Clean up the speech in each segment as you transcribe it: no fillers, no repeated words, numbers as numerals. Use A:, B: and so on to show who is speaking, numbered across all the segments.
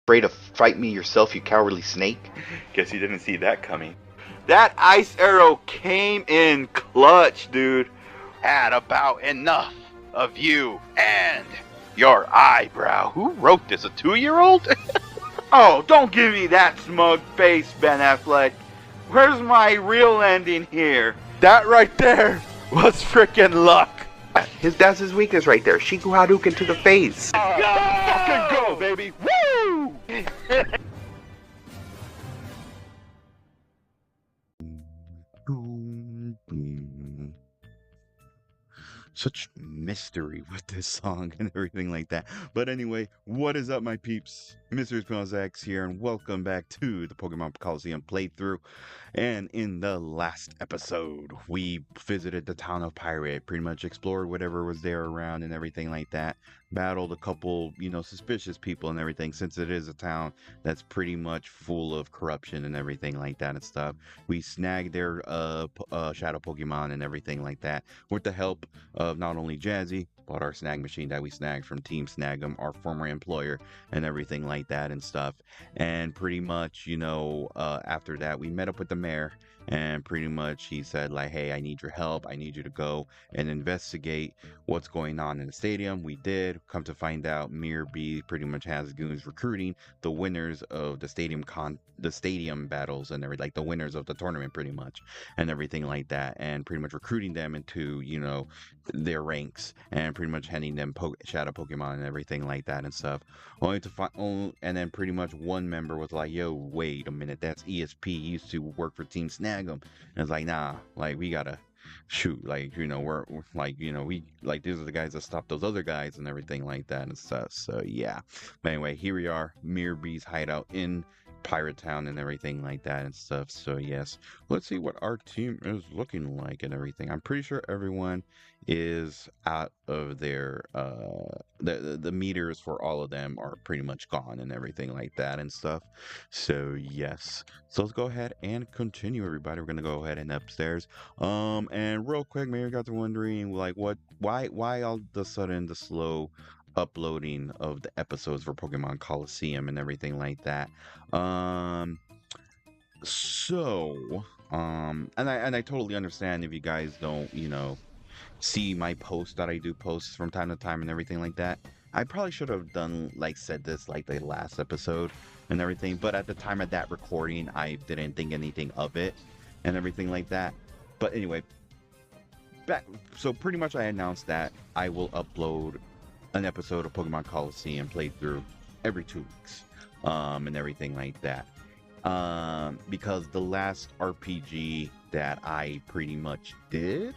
A: Afraid to fight me yourself, you cowardly snake?
B: Guess you didn't see that coming. That ice arrow came in clutch, dude.
A: Had about enough of you and your eyebrow. Who wrote this? A 2-year-old?
B: Oh, don't give me that smug face, Ben Affleck. Where's my real ending here? That right there was frickin' luck.
A: That's his weakness right there. Shiku Hadouken to the face.
B: Fucking go, baby. Woo!
C: Such mystery with this song and everything like that. But anyway, what is up, my peeps? mrespnozax here, and welcome back to the Pokemon Colosseum playthrough. And in the last episode, we visited the town of Pyrite, pretty much explored whatever was there around and everything like that. Battled a couple, suspicious people and everything, since it is a town that's pretty much full of corruption and everything like that and stuff. We snagged their Shadow Pokémon and everything like that with the help of not only Jazzy, but our snag machine that we snagged from Team Snag'em, our former employer, and everything like that and stuff. And pretty much, after that, we met up with the mayor, and pretty much he said, like, hey, I need your help. I need you to go and investigate what's going on in the stadium. We did. Come to find out, Mirror B pretty much has goons recruiting the winners of the stadium battles and everything, like the winners of the tournament pretty much, and everything like that, and pretty much recruiting them into, their ranks, and pretty much handing them Shadow Pokemon and everything like that and stuff. Only to find, and then pretty much one member was like, yo, wait a minute, that's ESP. He used to work for Team Snag'em. And it's like, nah, like, we gotta shoot, like, we're like, we like, these are the guys that stopped those other guys and everything like that and stuff. So yeah, but anyway, here we are, Mirror B's hideout in Pyrite Town and everything like that and stuff. So yes, let's see what our team is looking like and everything. I'm pretty sure everyone is out of their the meters for all of them are pretty much gone and everything like that and stuff. So yes, so let's go ahead and continue, everybody. We're gonna go ahead and upstairs. And real quick, maybe you guys are wondering, like, why all of a sudden the slow uploading of the episodes for Pokemon Colosseum and everything like that. And I totally understand if you guys don't, see my posts that I do posts from time to time and everything like that. I probably should have said this like the last episode and everything, but at the time of that recording, I didn't think anything of it and everything like that. But anyway, so pretty much I announced that I will upload an episode of Pokemon Colosseum playthrough every 2 weeks, and everything like that, because the last RPG that I pretty much did,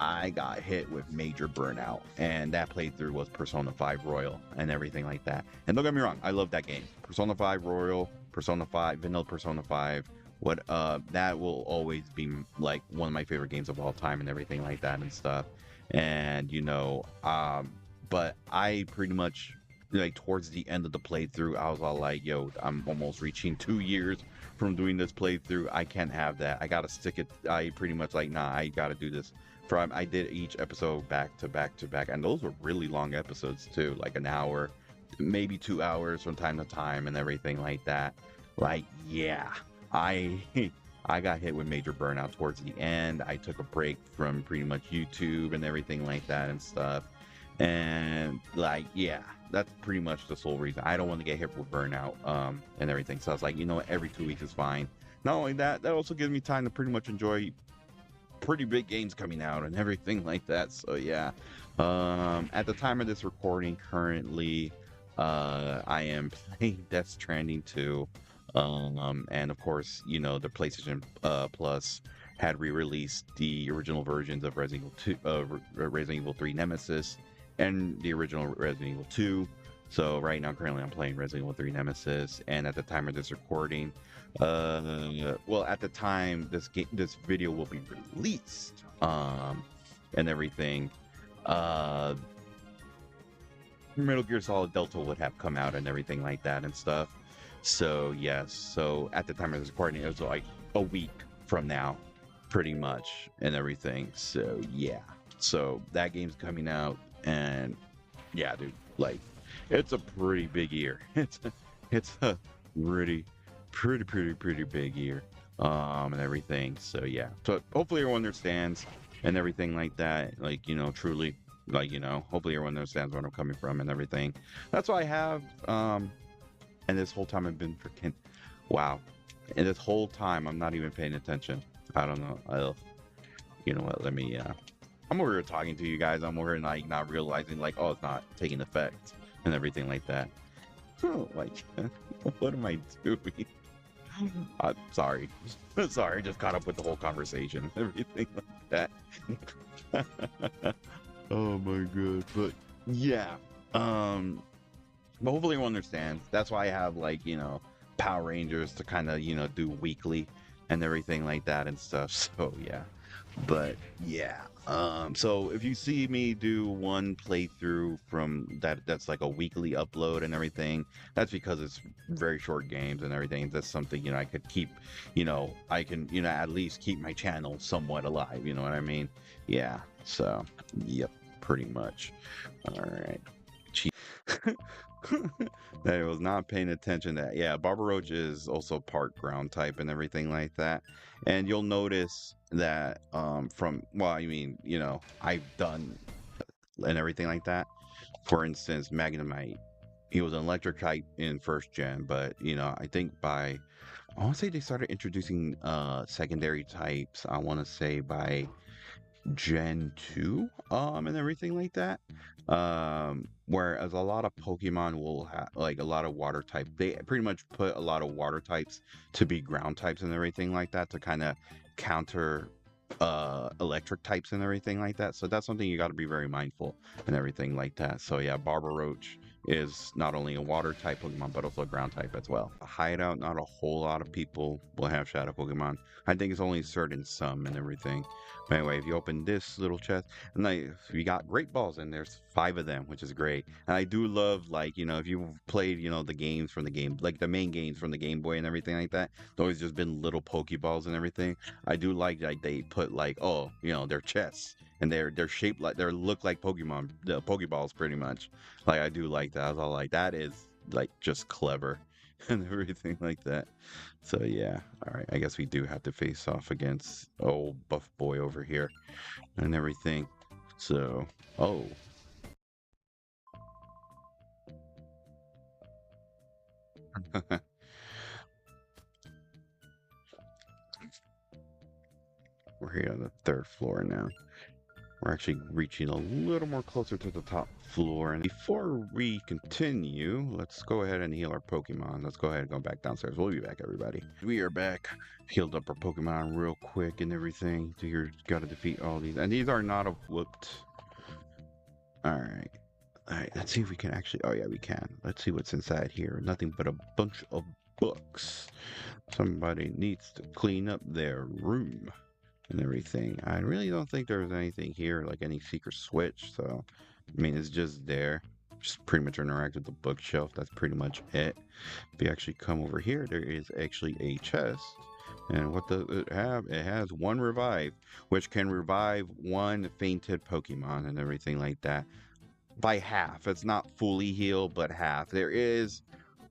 C: I got hit with major burnout, and that playthrough was Persona 5 Royal and everything like that. And don't get me wrong, I love that game, Persona 5 Royal, Persona 5 Vanilla Persona 5. That will always be like one of my favorite games of all time and everything like that and stuff. And but I pretty much, like, towards the end of the playthrough, I was all like, yo, I'm almost reaching 2 years from doing this playthrough. I can't have that. I gotta stick it. I pretty much like, nah, I gotta do this. I did each episode back to back to back, and those were really long episodes too, like an hour, maybe 2 hours from time to time and everything like that. Like, yeah, I got hit with major burnout towards the end. I took a break from pretty much YouTube and everything like that and stuff. And like, yeah, that's pretty much the sole reason. I don't want to get hit with burnout and everything. So I was like, you know what, every 2 weeks is fine. Not only that, that also gives me time to pretty much enjoy pretty big games coming out and everything like that. So yeah, at the time of this recording, currently, I am playing Death Stranding 2. And of course, the PlayStation Plus had re-released the original versions of Resident Evil 3 Nemesis and the original Resident Evil 2. So right now, currently, I'm playing Resident Evil 3 Nemesis, and at the time of this recording, well, at the time this video will be released, and everything, Metal Gear Solid Delta would have come out and everything like that and stuff. So yes, so at the time of this recording, it was like a week from now, pretty much, and everything. So yeah, so that game's coming out, and yeah, dude, like, it's a pretty big ear. It's a pretty big ear. And everything. So yeah. So hopefully everyone understands and everything like that. Like, you know, truly, like, you know, hopefully everyone understands where I'm coming from and everything. That's why I have. And this whole time I've been freaking, wow. And this whole time I'm not even paying attention. I don't know. You know what? Let me. I'm over here talking to you guys. I'm over here like not realizing like, oh, it's not taking effect and everything like that. Like, what am I doing? Sorry. Sorry, just caught up with the whole conversation and everything like that. Oh my god. But yeah. But hopefully everyone understands. That's why I have like, you know, Power Rangers to kind of, you know, do weekly and everything like that and stuff. So yeah. But yeah. So if you see me do one playthrough from that's like a weekly upload and everything, that's because it's very short games and everything. That's something, you know, I could keep, you know, I can, you know, at least keep my channel somewhat alive, you know what I mean? Yeah. So yep, pretty much. All right. I was not paying attention to that. Yeah, Barber Roach is also part ground type and everything like that. And you'll notice that from, well, I mean, you know, I've done and everything like that. For instance, Magnemite, he was an electric type in first gen, but you know, I think I want to say they started introducing secondary types, I want to say by Gen 2 and everything like that. Whereas a lot of Pokemon will have like a lot of water type, they pretty much put a lot of water types to be ground types and everything like that to kind of counter electric types and everything like that. So that's something you got to be very mindful and everything like that. So yeah, Barber Roach is not only a water type Pokemon but also a ground type as well. A Hideout, not a whole lot of people will have Shadow Pokemon. I think it's only certain some and everything. But anyway, if you open this little chest, and like we got Great Balls, and there's 5 of them, which is great. And I do love, like, you know, if you've played, you know, the games from the game, like the main games from the Game Boy and everything like that, it's always just been little Pokeballs and everything. I do like they put like, oh, you know, their chests and they're shaped like they look like Pokemon, the Pokeballs pretty much. Like I do like that. I was all like, that is like just clever and everything like that. So yeah, all right. I guess we do have to face off against old buff boy over here and everything. So, oh. We're here on the 3rd floor now. We're actually reaching a little more closer to the top floor. And before we continue, let's go ahead and heal our Pokemon. Let's go ahead and go back downstairs. We'll be back, everybody. We are back. Healed up our Pokemon real quick and everything. So you're got to defeat all these. And these are not whooped. All right. All right. Let's see if we can actually. Oh, yeah, we can. Let's see what's inside here. Nothing but a bunch of books. Somebody needs to clean up their room and everything. I really don't think there's anything here, like any secret switch. So, I mean, it's just there. Just pretty much interact with the bookshelf. That's pretty much it. If you actually come over here, there is actually a chest. And what does it have? It has 1 revive, which can revive 1 fainted Pokemon and everything like that by half. It's not fully healed, but half. There is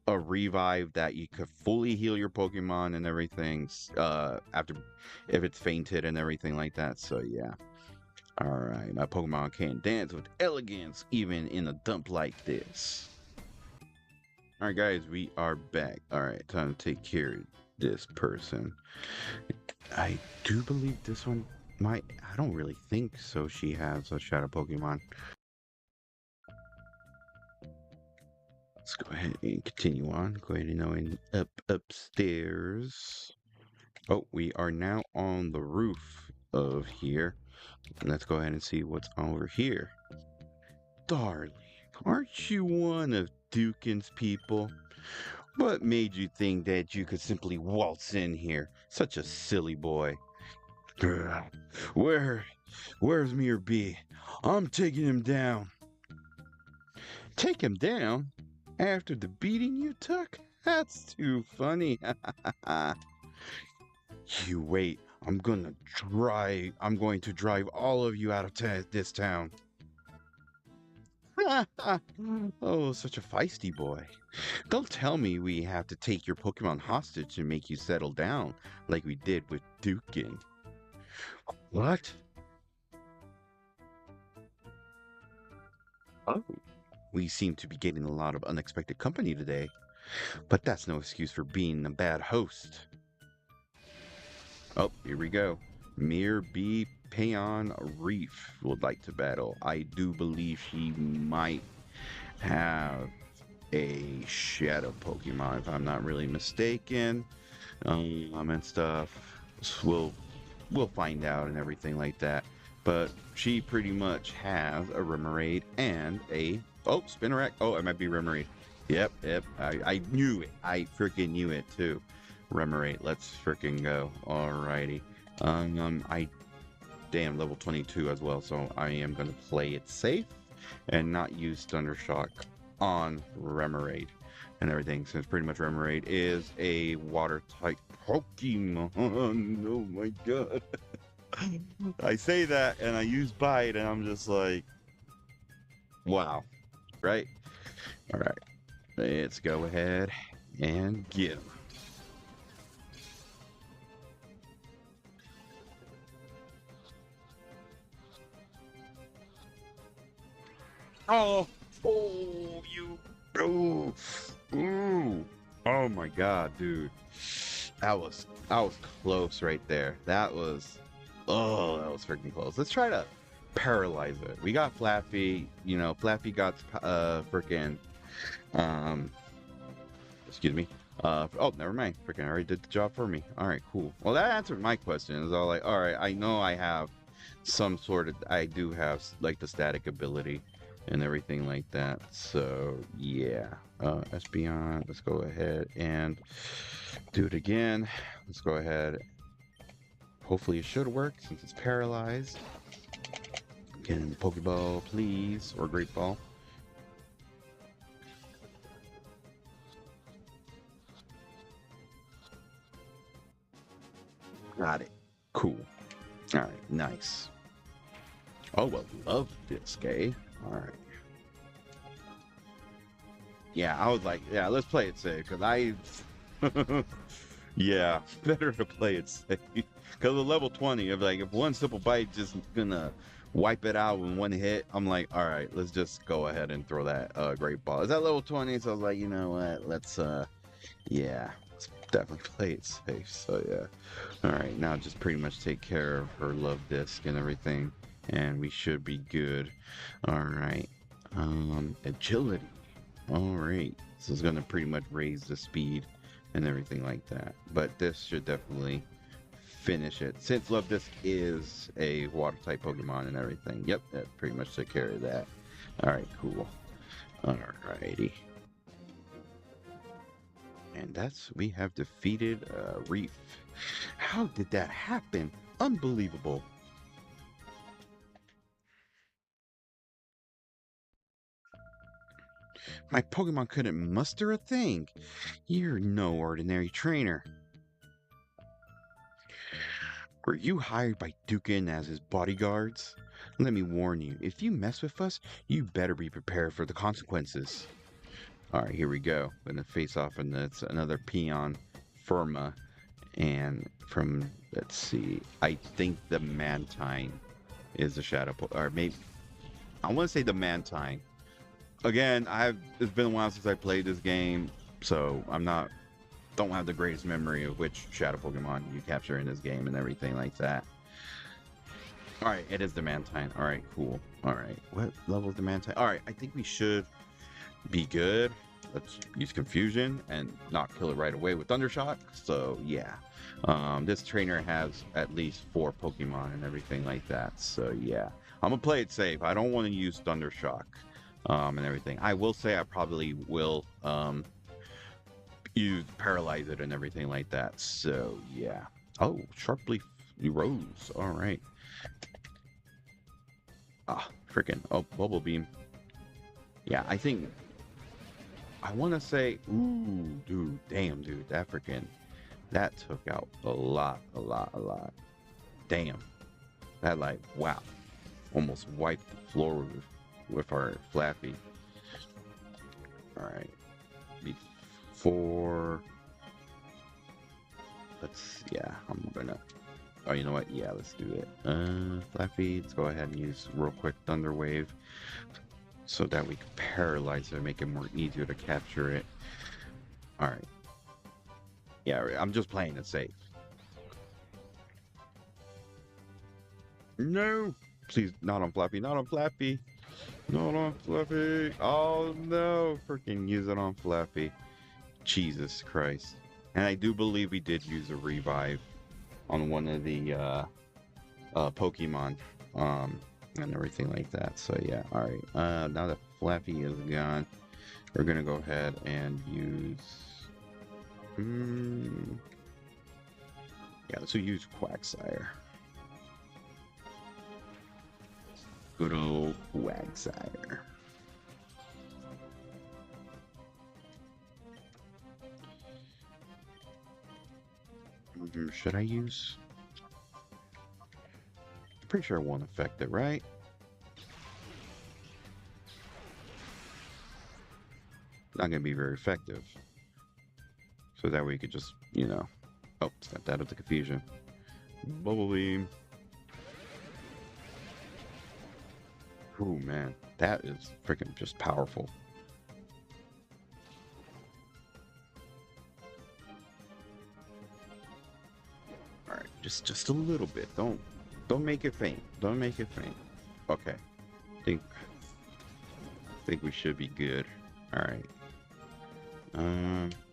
C: a revive that you could fully heal your Pokemon and everything after if it's fainted and everything like that. So yeah. Alright, my Pokemon can dance with elegance even in a dump like this. Alright guys, we are back. Alright, time to take care of this person. I do believe this one might, I don't really think so. She has a Shadow Pokemon. Let's go ahead and continue on. Go ahead and go upstairs. Oh, we are now on the roof of here. Let's go ahead and see what's over here. Darling, aren't you one of Dukin's people? What made you think that you could simply waltz in here? Such a silly boy. Where's Mir B? I'm taking him down. Take him down? After the beating you took? That's too funny. You wait. I'm going to drive all of you out of this town. Oh, such a feisty boy. Don't tell me we have to take your Pokemon hostage and make you settle down like we did with Dukin. What? Oh. We seem to be getting a lot of unexpected company today, but that's no excuse for being a bad host. Oh, here we go. Mir B. Payon Reef would like to battle. I do believe he might have a Shadow Pokemon, if I'm not really mistaken. And stuff. So we'll find out and everything like that. But she pretty much has a Remoraid and a Spinarak. Oh, it might be Remoraid. Yep. I knew it. I freaking knew it too. Remoraid. Let's freaking go. Alrighty. I damn level 22 as well, so I am gonna play it safe and not use Thundershock on Remoraid and everything, since pretty much Remoraid is a water type Pokemon. Oh my god. I say that and I use Bite and I'm just like, wow. Right? Alright. Let's go ahead and get him. Oh, you. Ooh. Oh my god, dude. That was close right there. That was freaking close. Let's try to paralyze it. We got Flappy, Flappy got freaking excuse me. Oh, never mind. Freaking already did the job for me. All right, cool. Well, that answered my question. It's all like, all right, I know I have I do have like the static ability and everything like that. So yeah, Espeon, let's go ahead and do it again. Let's go ahead. Hopefully it should work since it's paralyzed. Again, Pokeball, please, or Great Ball. Got it. Cool. All right, nice. Oh, well, love this, eh? All right. Yeah, I was like, yeah, let's play it safe, because yeah, better to play it safe. Because the level 20, if one simple bite just gonna wipe it out in one hit, I'm like, all right, let's just go ahead and throw that Great Ball. Is that level 20? So I was like, you know what, let's, yeah, let's definitely play it safe. So yeah. All right, now just pretty much take care of her love disc and everything, and we should be good. All right. Agility. All right. This is gonna pretty much raise the speed and everything like that. But this should definitely finish it. Since Love Disc is a water type Pokemon and everything. Yep, that pretty much took care of that. All right, cool. All righty. And we have defeated Reef. How did that happen? Unbelievable. My Pokemon couldn't muster a thing. You're no ordinary trainer. Were you hired by Dukin as his bodyguards? Let me warn you, if you mess with us, you better be prepared for the consequences. Alright, here we go. I'm gonna face off, and that's another Peon Firma. And from, let's see, I think the Mantine is the Shadow or maybe, I want to say the Mantine. Again, it's been a while since I played this game, so don't have the greatest memory of which Shadow Pokemon you capture in this game and everything like that. Alright, it is the Mantine. Alright, cool. Alright, what level is the Mantine? Alright, I think we should be good. Let's use Confusion and not kill it right away with Thundershock. So, yeah. This trainer has at least 4 Pokemon and everything like that. So, yeah. I'm going to play it safe. I don't want to use Thundershock and everything. I will say I probably will paralyze it and everything like that. So, yeah. Oh, Sharply Rose. All right. Freaking. Oh, Bubble Beam. Yeah, I think I want to say, ooh, dude, damn, dude, that took out a lot. Damn. That, like, wow. Almost wiped the floor with with our Flappy. Alright. Before... I'm gonna... Oh, you know what? Yeah, let's do it. Flappy, let's go ahead and use real quick Thunder Wave so that we can paralyze it and make it more easier to capture it. Alright. Yeah, I'm just playing it safe. No! Please, not on Flappy, not on Flappy! Not on Flappy! Oh no! Freaking use it on Flappy. Jesus Christ. And I do believe we did use a revive on one of the Pokemon and everything like that. So yeah, alright. Now that Flappy is gone, we're gonna go ahead and use let's use Quagsire. Good old Quagsire. Should I use? I'm pretty sure it won't affect it, right? Not gonna be very effective. So that way you could just, you know. Oh, snap that up to confusion. Bubble Beam. Oh man, that is freaking just powerful. Alright, just a little bit. Don't make it faint. Don't make it faint. Okay. Think we should be good. Alright.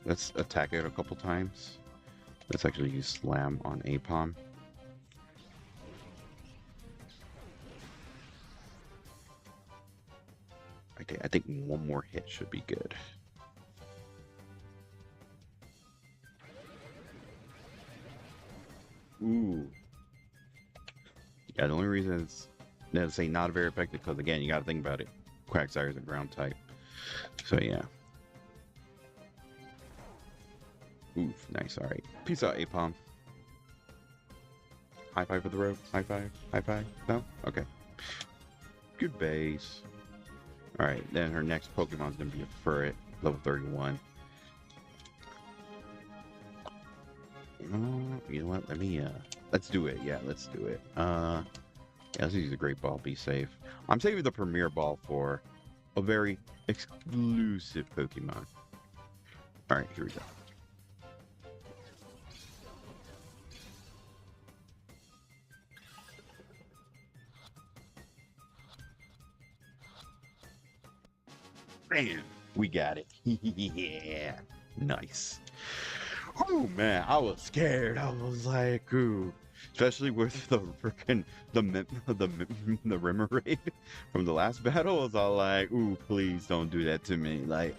C: Let's attack it a couple times. Let's actually use Slam on Apom. Okay, I think one more hit should be good. Ooh. Yeah, the only reason it's not very effective because again, you gotta think about it. Quagsire is a ground type. So yeah. Oof, nice, alright. Peace out, Apom. High five for the road. High five. High five. No? Okay. Good base. Alright, then her next Pokemon's gonna be a Furret, level 31. You know what? Let's do it. Yeah, let's do it. Yeah, let's use a Great Ball, be safe. I'm saving the Premier Ball for a very exclusive Pokemon. Alright, here we go. Bam! We got it. Yeah. Nice. Oh man, I was scared. I was like, ooh. Especially with the freaking the Remoraid from the last battle. I was all like, ooh, please don't do that to me. Like,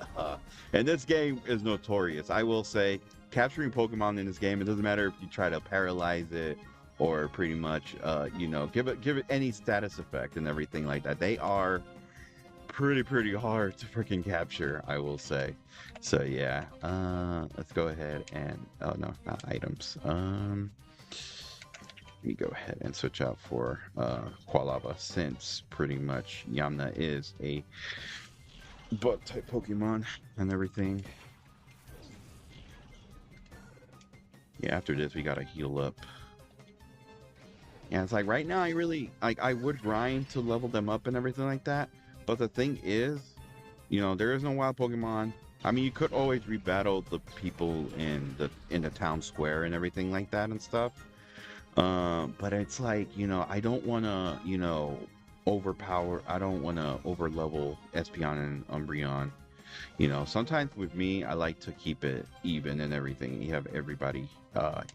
C: and this game is notorious. I will say, capturing Pokemon in this game, it doesn't matter if you try to paralyze it or pretty much, you know, give it any status effect and everything like that. They are pretty hard to freaking capture, I will say. So yeah, let's go ahead and oh no, not items. Let me go ahead and switch out for Qualava, since pretty much Yamna is a bug type Pokemon and everything. Yeah, after this we gotta heal up. Yeah, it's like right now I would grind to level them up and everything like that. But the thing is, you know, there is no wild Pokemon. I mean, you could always rebattle the people in the town square and everything like that and stuff. But it's like, you know, I don't want to, you know, overpower. I don't want to overlevel Espeon and Umbreon. You know, sometimes with me, I like to keep it even and everything. You have everybody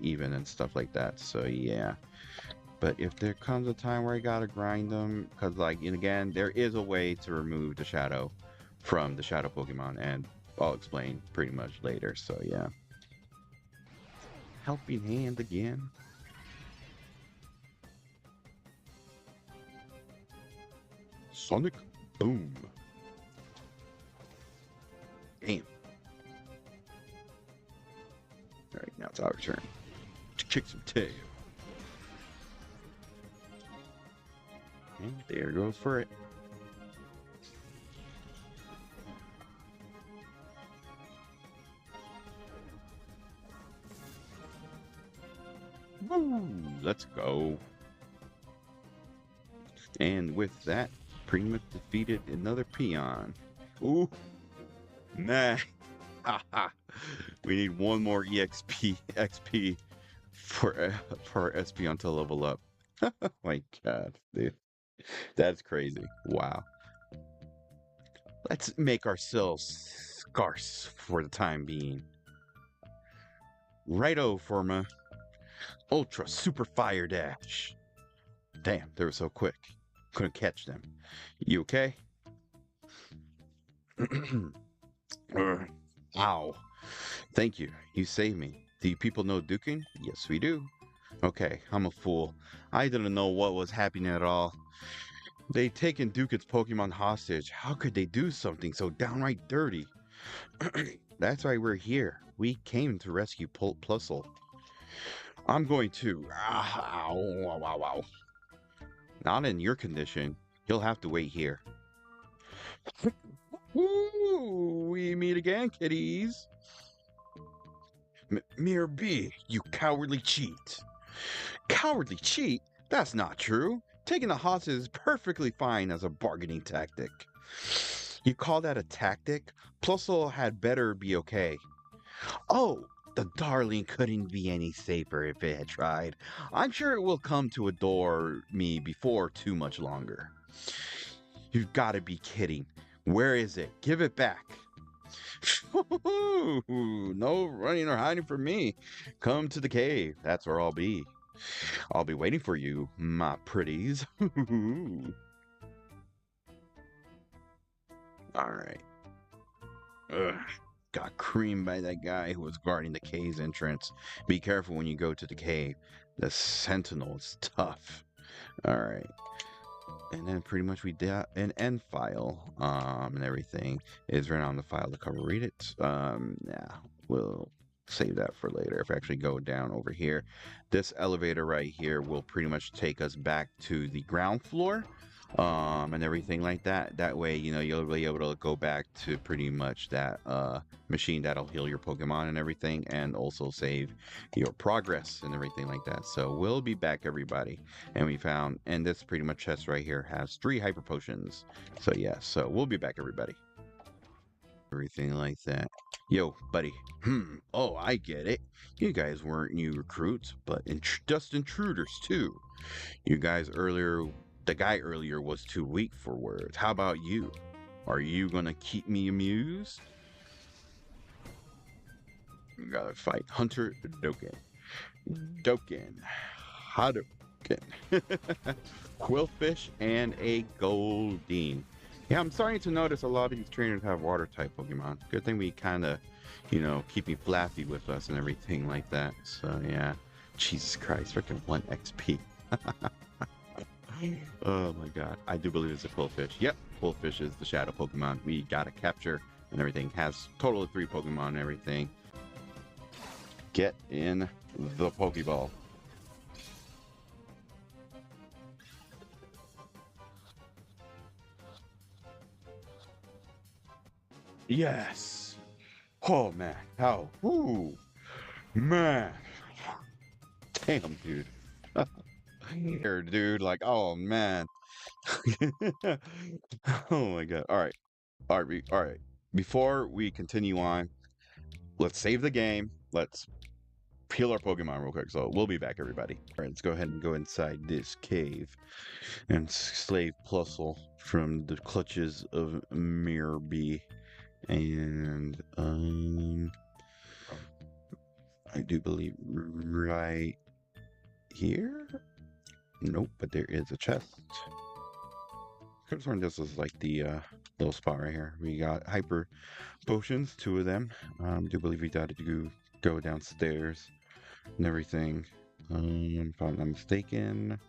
C: even and stuff like that. So yeah. But if there comes a time where I gotta grind them, because like, and again, there is a way to remove the shadow from the shadow Pokemon, and I'll explain pretty much later. So yeah. Helping hand again. Sonic Boom. Damn. Alright, now it's our turn to kick some tail. And there goes for it. Let's go. And with that, pretty much defeated another peon. Ooh, nah. We need one more XP for our SP to level up. Oh my god, dude, that's crazy. Wow. Let's make ourselves scarce for the time being. Righto, Forma. Ultra Super Fire Dash. Damn, they were so quick. Couldn't catch them. You okay? Ow. Thank you. You saved me. Do you people know Dukin? Yes, we do. Okay, I'm a fool. I didn't know what was happening at all. They'd taken Dukin's Pokemon hostage. How could they do something so downright dirty? That's why we're here. We came to rescue Plusle. I'm going to... Ow, ow, ow, ow. Not in your condition. You'll have to wait here. Woo! We meet again, kiddies. Mirror B, you cowardly cheat. Cowardly cheat? That's not true. Taking the hostage is perfectly fine as a bargaining tactic. You call that a tactic? Plusle had better be okay. Oh, the darling couldn't be any safer if it had tried. I'm sure it will come to adore me before too much longer. You've got to be kidding. Where is it? Give it back. No running or hiding from me. Come to the cave. That's where I'll be. I'll be waiting for you, my pretties. Alright. Got creamed by that guy who was guarding the cave's entrance. Be careful when you go to the cave. The sentinel is tough. Alright. And then pretty much we did an end file and everything is written on the file to cover read it. Yeah, we'll save that for later. If I actually go down over here, this elevator right here will pretty much take us back to the ground floor and everything like that. That way, you know, you'll be able to go back to pretty much that machine that'll heal your Pokemon and everything, and also save your progress and everything like that. So we'll be back, everybody. And we found, and this pretty much chest right here has 3 hyper potions. So yeah, so we'll be back, everybody. Everything like that. Yo, buddy. Oh, I get it. You guys weren't new recruits, but just intruders too. You guys earlier, the guy earlier was too weak for words. How about you? Are you gonna keep me amused? We gotta fight Hunter Dukin. Hadoken. Quillfish and a Goldeen. Yeah, I'm starting to notice a lot of these trainers have water type Pokemon. Good thing we kind of, you know, keeping Flappy with us and everything like that. So yeah, Jesus Christ, freaking 1 XP. Oh my god, I do believe it's a Quillfish. Yep, Quillfish is the Shadow Pokemon we gotta capture and everything. Has total of 3 Pokemon and everything. Get in the Pokeball. Yes. Oh man, how? Ooh, man. Damn, dude. Here, dude. Like, oh man. Oh my god. All right. Before we continue on, let's save the game. Let's heal our Pokemon real quick. So we'll be back, everybody. All right, let's go ahead and go inside this cave and slave Plusle from the clutches of Mirror B. And I do believe right here. Nope, but there is a chest. Could have sworn this was like the little spot right here. We got hyper potions, 2 of them. Do believe we got to go downstairs and everything. If I'm not mistaken,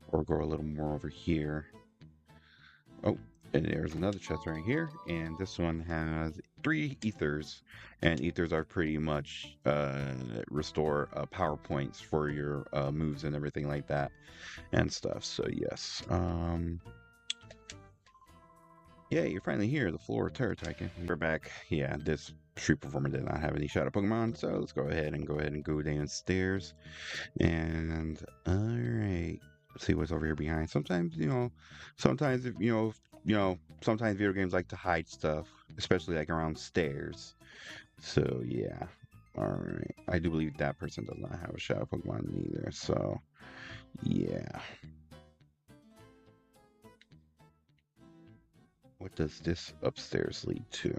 C: or go a little more over here. Oh, and there's another chest right here, and this one has 3 ethers, and ethers are pretty much restore power points for your moves and everything like that and stuff. So yes, yeah, you're finally here. The floor of Terra Tycoon. We're back. Yeah, this street performer did not have any shadow Pokemon, so let's go ahead and go downstairs. And alright. See what's over here behind. Sometimes, sometimes if sometimes video games like to hide stuff, especially like around stairs. So yeah. Alright. I do believe that person does not have a shadow Pokemon either, so yeah. What does this upstairs lead to?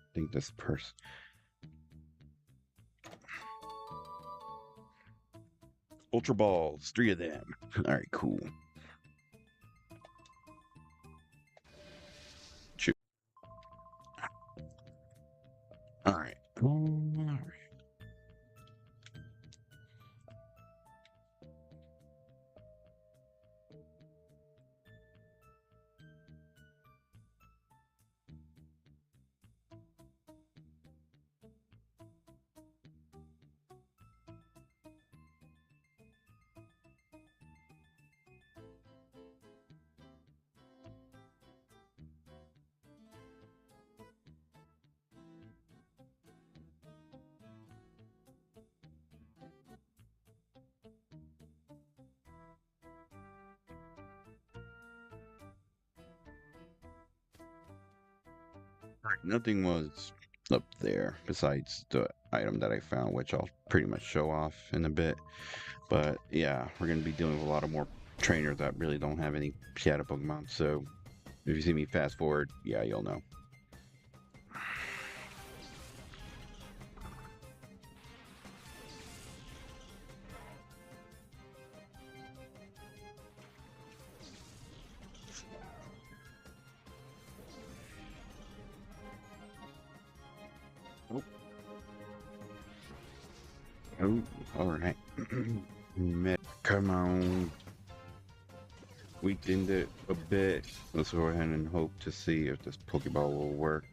C: I think this person. Ultra Balls, 3 of them. Alright, cool. Shoot. Alright. Alright. Nothing was up there besides the item that I found, which I'll pretty much show off in a bit. But yeah, we're going to be dealing with a lot of more trainers that really don't have any shadow Pokemon. So if you see me fast forward, yeah, you'll know. Oh, alright. Come on. Weakened it a bit. Let's go ahead and hope to see if this Pokeball will work.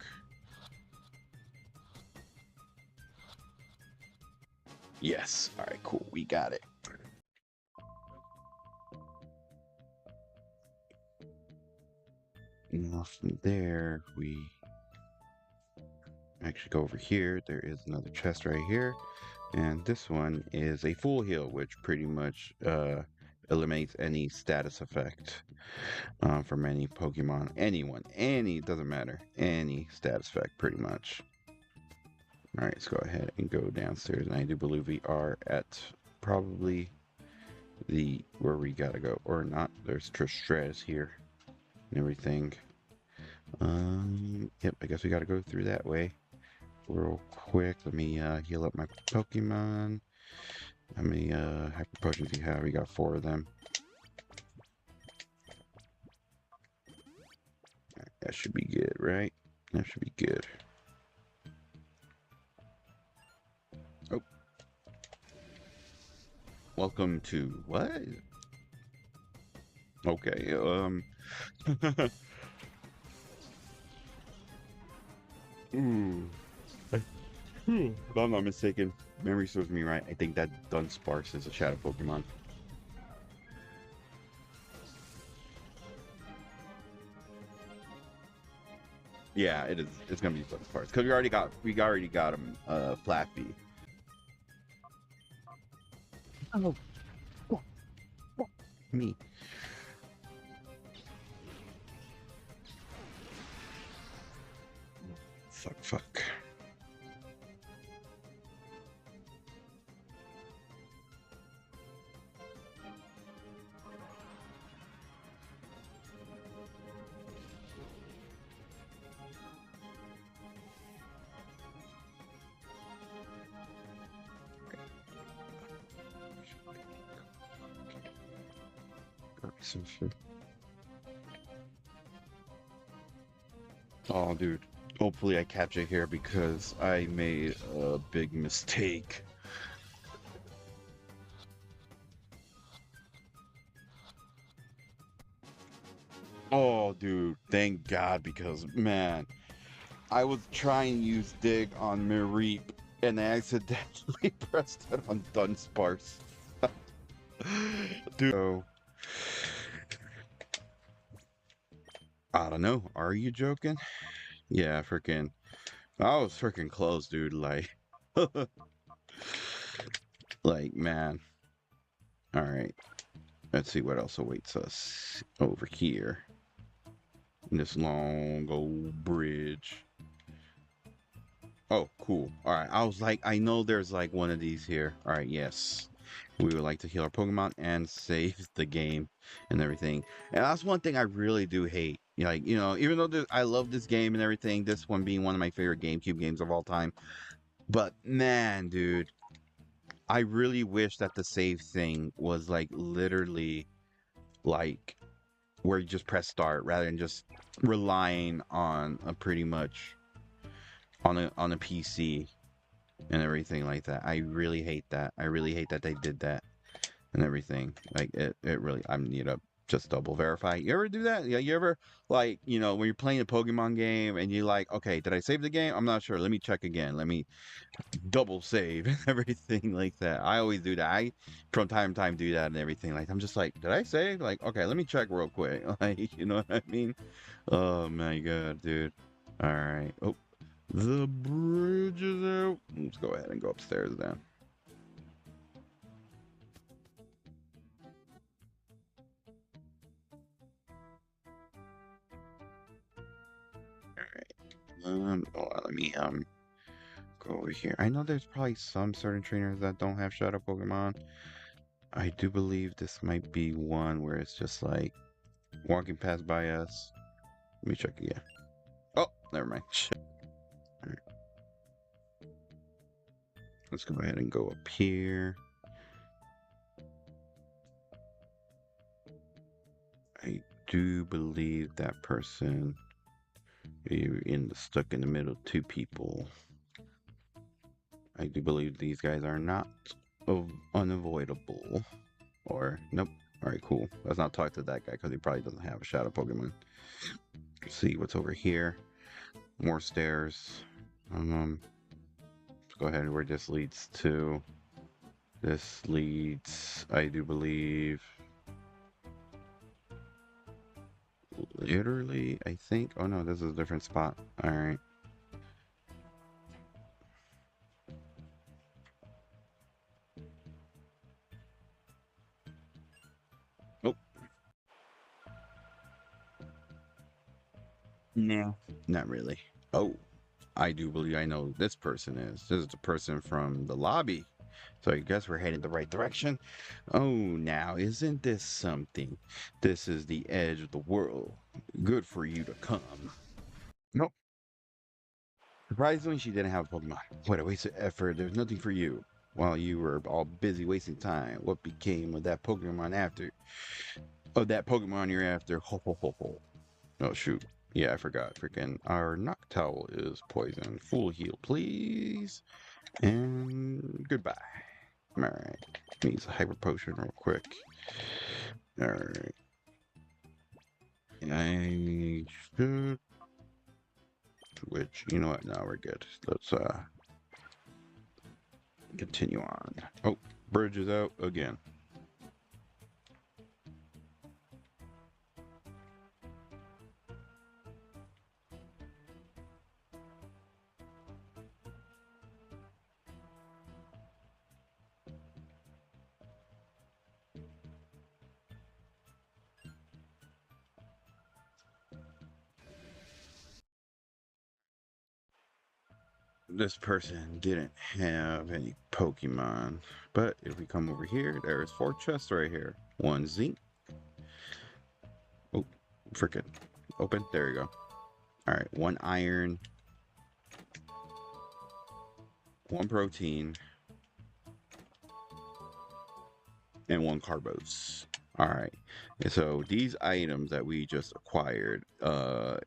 C: Yes. Alright, cool. We got it. Now from there, we actually go over here. There is another chest right here. And this one is a full heal, which pretty much eliminates any status effect from any Pokemon. Any, doesn't matter. Any status effect, pretty much. Alright, let's go ahead and go downstairs. And I do believe we are at probably where we gotta go. Or not. There's Tristratus here and everything. Yep, I guess we gotta go through that way. Real quick, let me heal up my Pokemon. How many hyper potions do you have? We got 4 of them. Right, that should be good, right? That should be good. Oh. Welcome to what? Okay, Ooh. If I'm not mistaken, memory serves me right, I think that Dunsparce is a shadow Pokemon. Yeah, it is. It's gonna be Dunsparce because we already got him, Flappy. Oh, me. Fuck. Oh, dude. Hopefully I catch it here because I made a big mistake. Oh, dude, thank God, because man, I was trying to use dig on Mareep and I accidentally pressed it on Dunsparce. Dude, so, I don't know. Are you joking? Yeah, freaking. I was freaking close, dude. Like, like, man. All right. Let's see what else awaits us over here in this long old bridge. Oh, cool. All right. I was like, I know there's like one of these here. All right. Yes. We would like to heal our Pokemon and save the game and everything. And that's one thing I really do hate. Like, you know, even though I love this game and everything, this one being one of my favorite GameCube games of all time. But man, dude, I really wish that the save thing was like literally like where you just press start rather than just relying on a pretty much on a PC and everything like that. I really hate that. I really hate that they did that and everything. Like it really I need to just double verify. You ever do that? Yeah, you ever like, you know, when you're playing a Pokemon game and you like, okay, did I save the game? I'm not sure. Let me check again. Let me double save and everything like that. I always do that. I from time to time do that and everything. Like I'm just like, did I save? Like, okay, let me check real quick. Like, you know what I mean? Oh my god, dude. All right. Oh, the bridge is out. Let's go ahead and go upstairs then. All right. Let me go over here. I know there's probably some certain trainers that don't have Shadow Pokemon. I do believe this might be one where it's just like walking past by us. Let me check again. Oh, never mind. Shit. All right. Let's go ahead and go up here. I do believe that person stuck in the middle, two people. I do believe these guys are not unavoidable. Or nope. All right, cool. Let's not talk to that guy because he probably doesn't have a Shadow Pokemon. Let's see what's over here. More stairs. Let's go ahead where this leads to. This leads, I do believe, literally, I think. Oh no, this is a different spot. All right. Oh, no, not really. Oh, I do believe I know who this person is. This is the person from the lobby. So I guess we're heading the right direction. Oh, now isn't this something? This is the edge of the world. Good for you to come. Nope. Surprisingly, she didn't have a Pokemon. What a waste of effort. There's nothing for you. While you were all busy wasting time, what became of that Pokemon after? Of that Pokemon you're after? Ho ho ho ho. Oh shoot. Yeah, I forgot. Freaking our Noctowl is poison. Full heal, please. And goodbye. Alright. Needs a hyper potion real quick. Alright. I should switch. You know what? Now we're good. Let's continue on. Oh, bridge is out again. This person didn't have any Pokemon, but if we come over here, there's 4 chests right here. 1 zinc. Oh, frickin' open. There you go. All right, 1 iron, 1 protein, and 1 carbos. All right, and so these items that we just acquired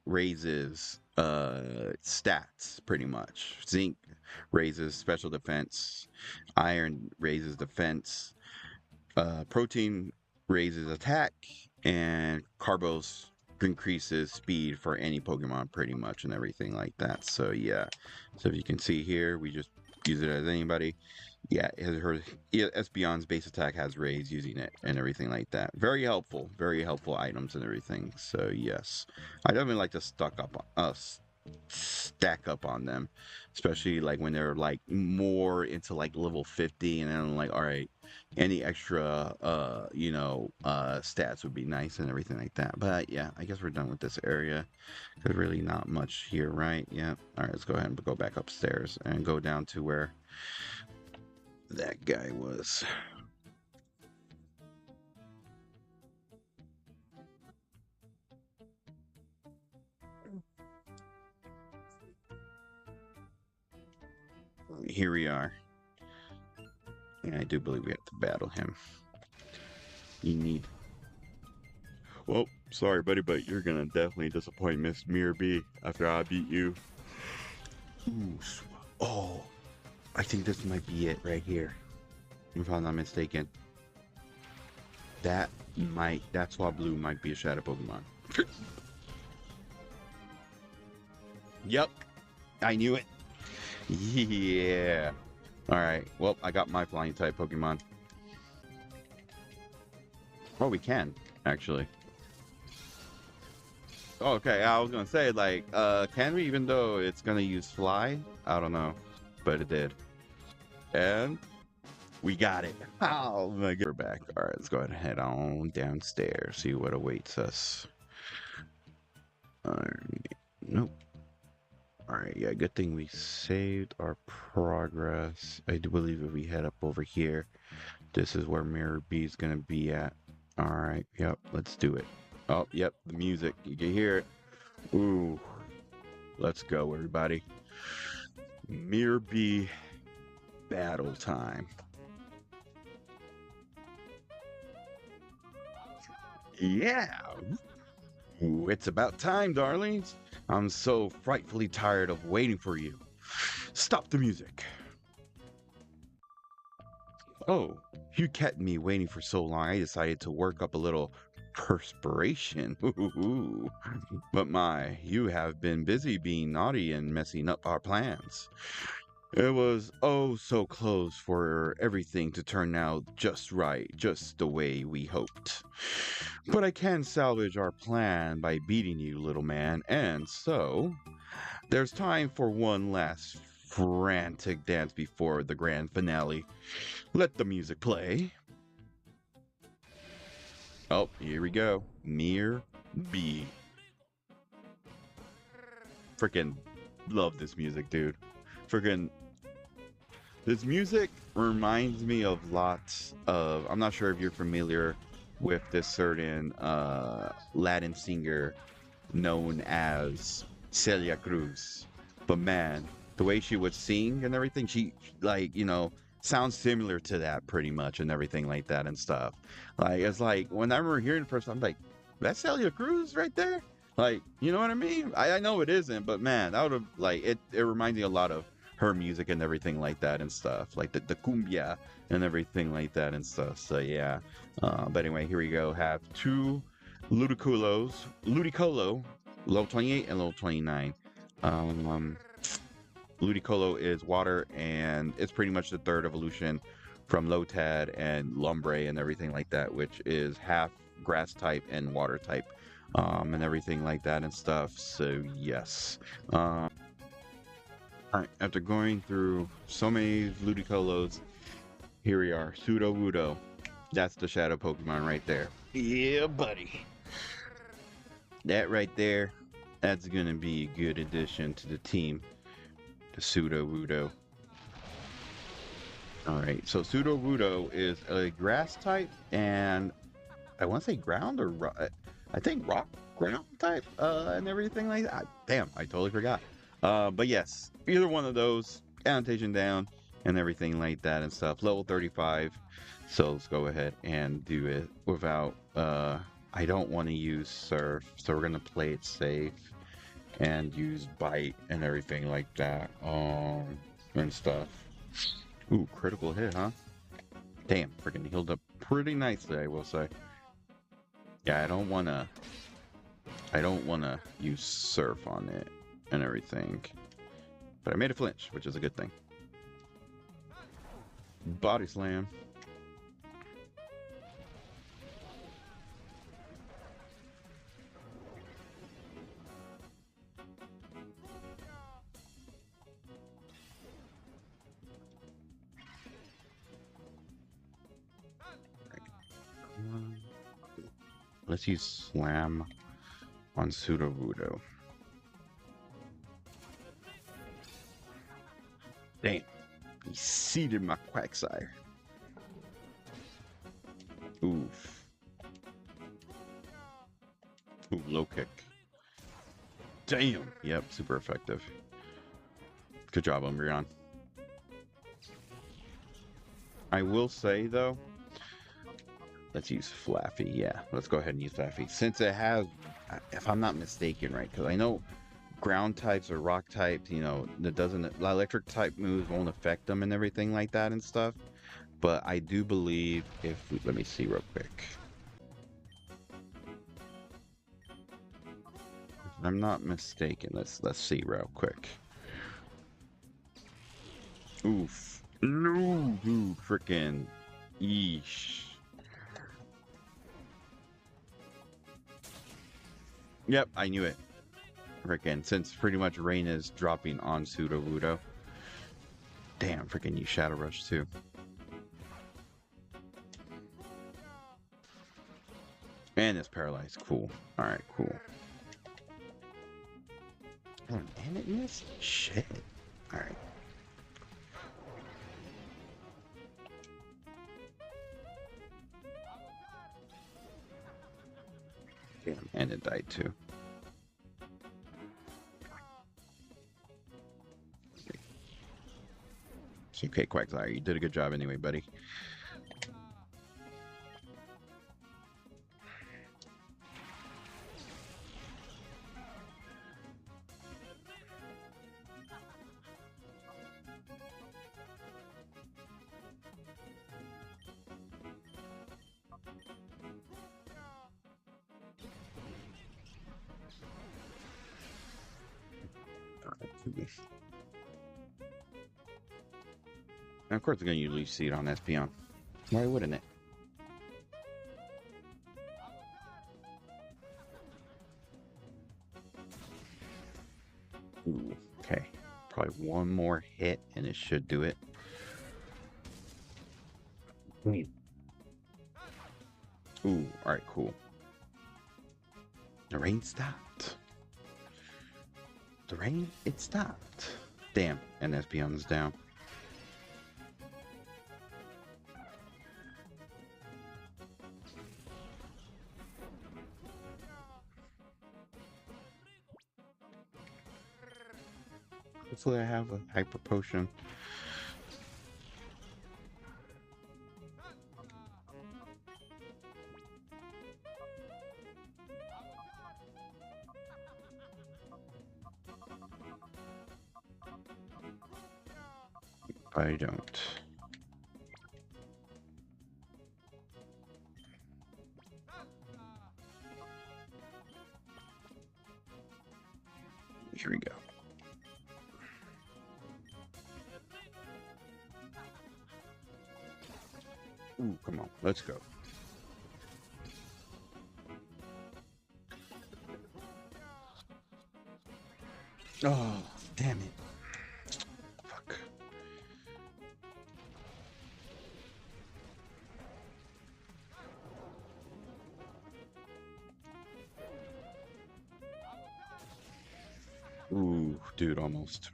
C: raises stats pretty much. Zinc raises special defense, iron raises defense, protein raises attack, and carbos increases speed for any Pokemon pretty much and everything like that. So yeah, so if you can see here, we just use it as anybody. Yeah, her Espeon's base attack has raise using it and everything like that. Very helpful items and everything. So yes, I definitely like to stack up on them, especially like when they're like more into like level 50, and then I'm like, all right, any extra stats would be nice and everything like that. But yeah, I guess we're done with this area. There's really not much here, right? Yeah. All right, let's go ahead and go back upstairs and go down to where that guy was. Here we are. And I do believe we have to battle him. You need... Well, sorry buddy, but you're gonna definitely disappoint Miss Mirror B after I beat you. Ooh, oh, I think this might be it right here, if I'm not mistaken. That Swablu might be a Shadow Pokemon. Yep, I knew it. Yeah. Alright, well, I got my flying type Pokemon. Oh, we can, actually. Oh, okay, I was gonna say, like, can we, even though it's gonna use fly? I don't know, but it did. And we got it. Oh my god, we're back. Alright, let's go ahead and head on downstairs, see what awaits us. Nope. Alright, yeah, good thing we saved our progress. I do believe if we head up over here, this is where Mirror B is gonna be at. Alright, yep, let's do it. Oh, yep, the music. You can hear it. Ooh. Let's go, everybody. Mirror B battle time. Yeah. Ooh, it's about time, darlings. I'm so frightfully tired of waiting for you. Stop the music. Oh, you kept me waiting for so long, I decided to work up a little perspiration. Ooh. But my, you have been busy being naughty and messing up our plans. It was oh so close for everything to turn out just right, just the way we hoped. But I can salvage our plan by beating you, little man, and so there's time for one last frantic dance before the grand finale. Let the music play. Oh, here we go. Mirror B. Freaking love this music, dude. Freaking... This music reminds me of lots of... I'm not sure if you're familiar with this certain Latin singer known as Celia Cruz. But man, the way she would sing and everything, she, like, you know, sounds similar to that pretty much and everything like that and stuff. Like, it's like, when I remember hearing it first, I'm like, that's Celia Cruz right there? Like, you know what I mean? I know it isn't, but man, that would have, like, it reminds me a lot of her music and everything like that and stuff, like the cumbia and everything like that and stuff. So yeah, but anyway, here we go. Have two Ludicolo, level 28 and level 29. Ludicolo is water, and it's pretty much the third evolution from Lotad and Lumbre and everything like that, which is half grass type and water type, and everything like that and stuff. So yes. Alright, after going through so many Ludicolos, here we are, Sudowoodo. That's the Shadow Pokemon right there. Yeah, buddy. That right there, that's gonna be a good addition to the team, the Sudowoodo. Alright, so Sudowoodo is a grass type, and I want to say ground or rock, I think rock ground type, and everything like that. Damn, I totally forgot. But yes, either one of those, annotation down and everything like that and stuff. Level 35. So let's go ahead and do it without, I don't want to use Surf, so we're going to play it safe and use Bite and everything like that, and stuff. Ooh, critical hit, huh? Damn, freaking healed up pretty nicely, I will say. Yeah, I don't want to I don't want to use surf on it and everything. But I made a flinch, which is a good thing. Body slam. Let's use slam on Sudowoodo. Damn. He seeded my Quagsire. Oof. Ooh, low kick. Damn. Yep, super effective. Good job, Umbreon. I will say, though, let's use Flaffy. Yeah, let's go ahead and use Flaffy. Since it has, if I'm not mistaken, right, because I know ground types or rock types, you know, that doesn't, electric type moves won't affect them and everything like that and stuff. But I do believe if we, let me see real quick. If I'm not mistaken, let's see real quick. Oof. No, dude, freaking yeesh. Yep, I knew it. Freaking, since pretty much rain is dropping on Sudowoodo. Damn, freaking you Shadow Rush too. And it's paralyzed. Cool. Alright, cool. And it missed? Shit. Alright. Damn, and it died too. It's okay, Quagsire. You did a good job anyway, buddy. And of course, they're going to use Leaf Seed on Espeon. Why wouldn't it? Ooh, okay. Probably one more hit and it should do it. Ooh, alright, cool. The rain stopped. The rain, it stopped. Damn, and Espeon is down. Hopefully I have a hyper potion. I don't. Here we go. Ooh, come on, let's go. Oh, damn it. Fuck. Ooh, dude, almost.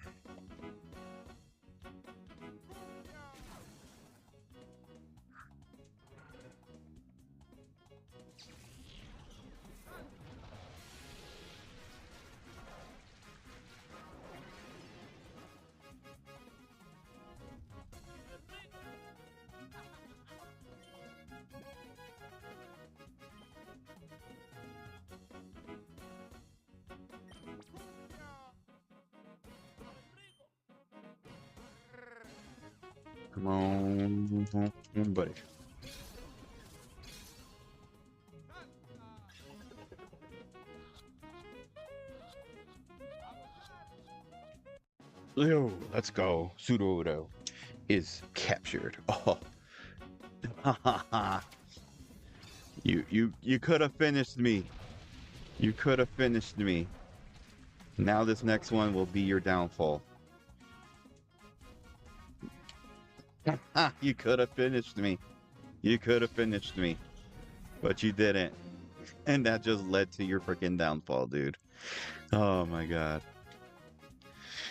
C: Come on, buddy. Yo, let's go. Pseudo is captured. Oh, ha ha ha. You could have finished me. You could have finished me. Now this next one will be your downfall. You could have finished me. You could have finished me. But you didn't. And that just led to your freaking downfall, dude. Oh my god.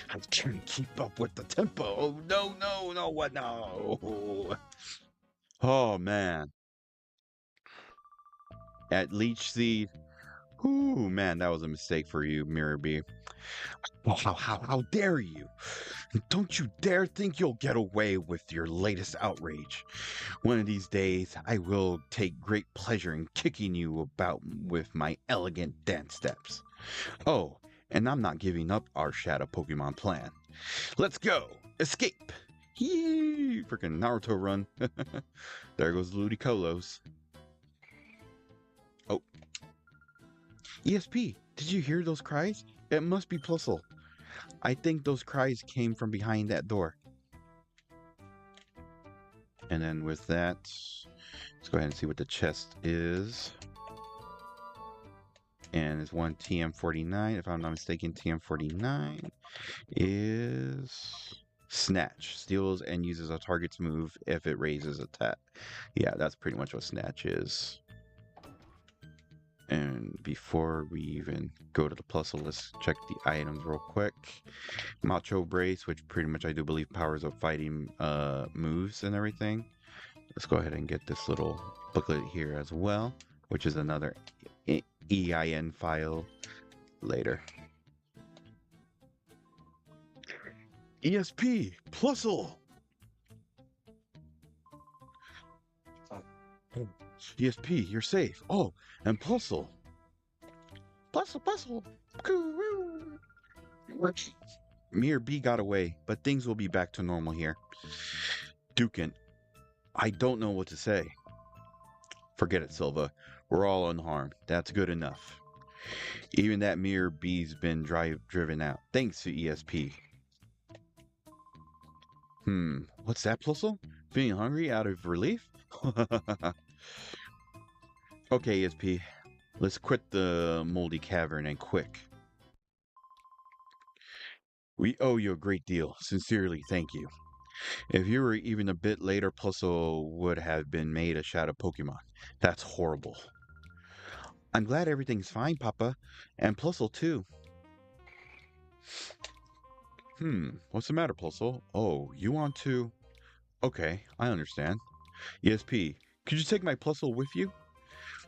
C: I'm trying to keep up with the tempo. Oh, no, what? No. Oh man. At Leech Seed. Ooh, man, that was a mistake for you, Mirror B. Oh, how dare you? Don't you dare think you'll get away with your latest outrage. One of these days, I will take great pleasure in kicking you about with my elegant dance steps. Oh, and I'm not giving up our Shadow Pokemon plan. Let's go! Escape! Yee! Freaking Naruto run. There goes Ludicolo's. Oh. ESP, did you hear those cries? It must be Plusle. I think those cries came from behind that door. And then with that, let's go ahead and see what the chest is. And it's one TM49. If I'm not mistaken, TM49 is Snatch. Steals and uses a target's move if it raises attack. Yeah, that's pretty much what Snatch is. And before we even go to the Plusle, let's check the items real quick. Macho Brace, which pretty much I do believe powers up fighting moves and everything. Let's go ahead and get this little booklet here as well, which is another EIN file later. ESP, Plusle! ESP, you're safe. Oh, and Plusle. Plusle. Mirror B got away, but things will be back to normal here. Dukin, I don't know what to say. Forget it, Silva. We're all unharmed. That's good enough. Even that Mirror B's been driven out, thanks to ESP. What's that, Plusle? Feeling hungry out of relief? Okay, ESP. Let's quit the moldy cavern and quick. We owe you a great deal. Sincerely, thank you. If you were even a bit later, Plusle would have been made a Shadow Pokémon. That's horrible. I'm glad everything's fine, Papa. And Plusle, too. What's the matter, Plusle? Oh, you want to... Okay, I understand. ESP, could you take my Plusle with you?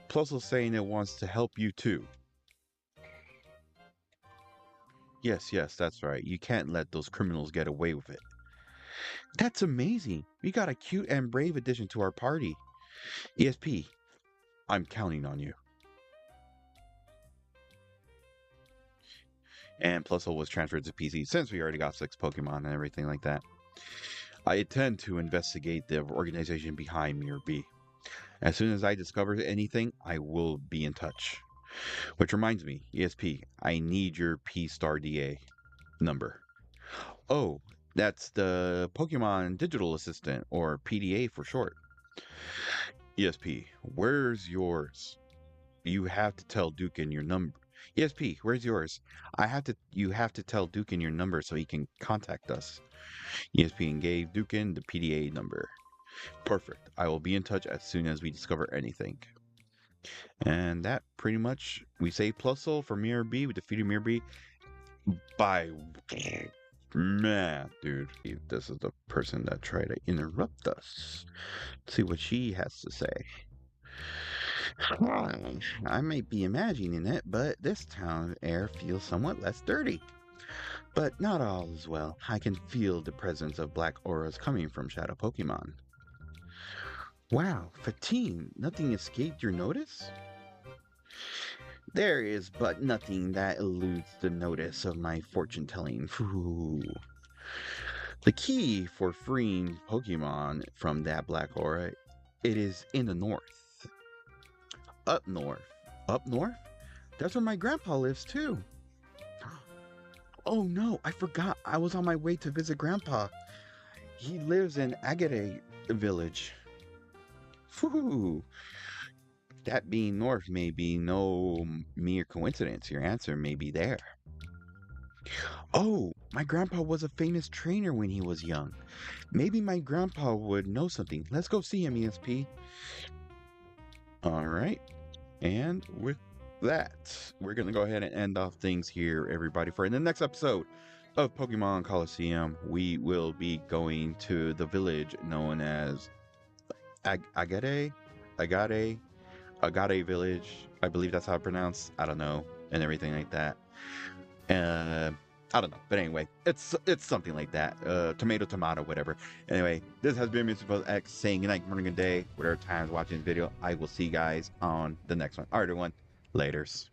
C: Plusle's saying it wants to help you, too. Yes, that's right. You can't let those criminals get away with it. That's amazing. We got a cute and brave addition to our party. ESP, I'm counting on you. And Plusle was transferred to PC since we already got 6 Pokemon and everything like that. I intend to investigate the organization behind Mirror B. As soon as I discover anything, I will be in touch. Which reminds me, ESP, I need your P-Star DA number. Oh, that's the Pokemon Digital Assistant, or PDA for short. ESP, where's yours? You have to tell Dukin your number. ESP, where's yours? You have to tell Dukin your number so he can contact us. ESP gave Dukin the PDA number. Perfect. I will be in touch as soon as we discover anything. And that pretty much, we saved Plusle for Mirror B. We defeated Mirror B by... Man, dude. This is the person that tried to interrupt us. Let's see what she has to say. I might be imagining it, but this town air feels somewhat less dirty. But not all is well. I can feel the presence of black auras coming from Shadow Pokémon. Wow, Fatine, nothing escaped your notice? There is but nothing that eludes the notice of my fortune-telling. The key for freeing Pokemon from that black aura, it is in the north. Up north? Up north? That's where my grandpa lives too. Oh no, I forgot. I was on my way to visit Grandpa. He lives in Agate village. Whew. That being north may be no mere coincidence. Your answer may be there. Oh, my grandpa was a famous trainer when he was young. Maybe my grandpa would know something. Let's go see him, ESP. All right. And with that, we're going to go ahead and end off things here, everybody. For in the next episode of Pokemon Colosseum, we will be going to the village known as Agate village. I believe that's how it's pronounced. I don't know. And everything like that. I don't know, but anyway, it's something like that. Tomato, whatever. Anyway, this has been Mr. X saying good night, morning, good day, whatever times watching this video. I will see you guys on the next one. All right, everyone, laters.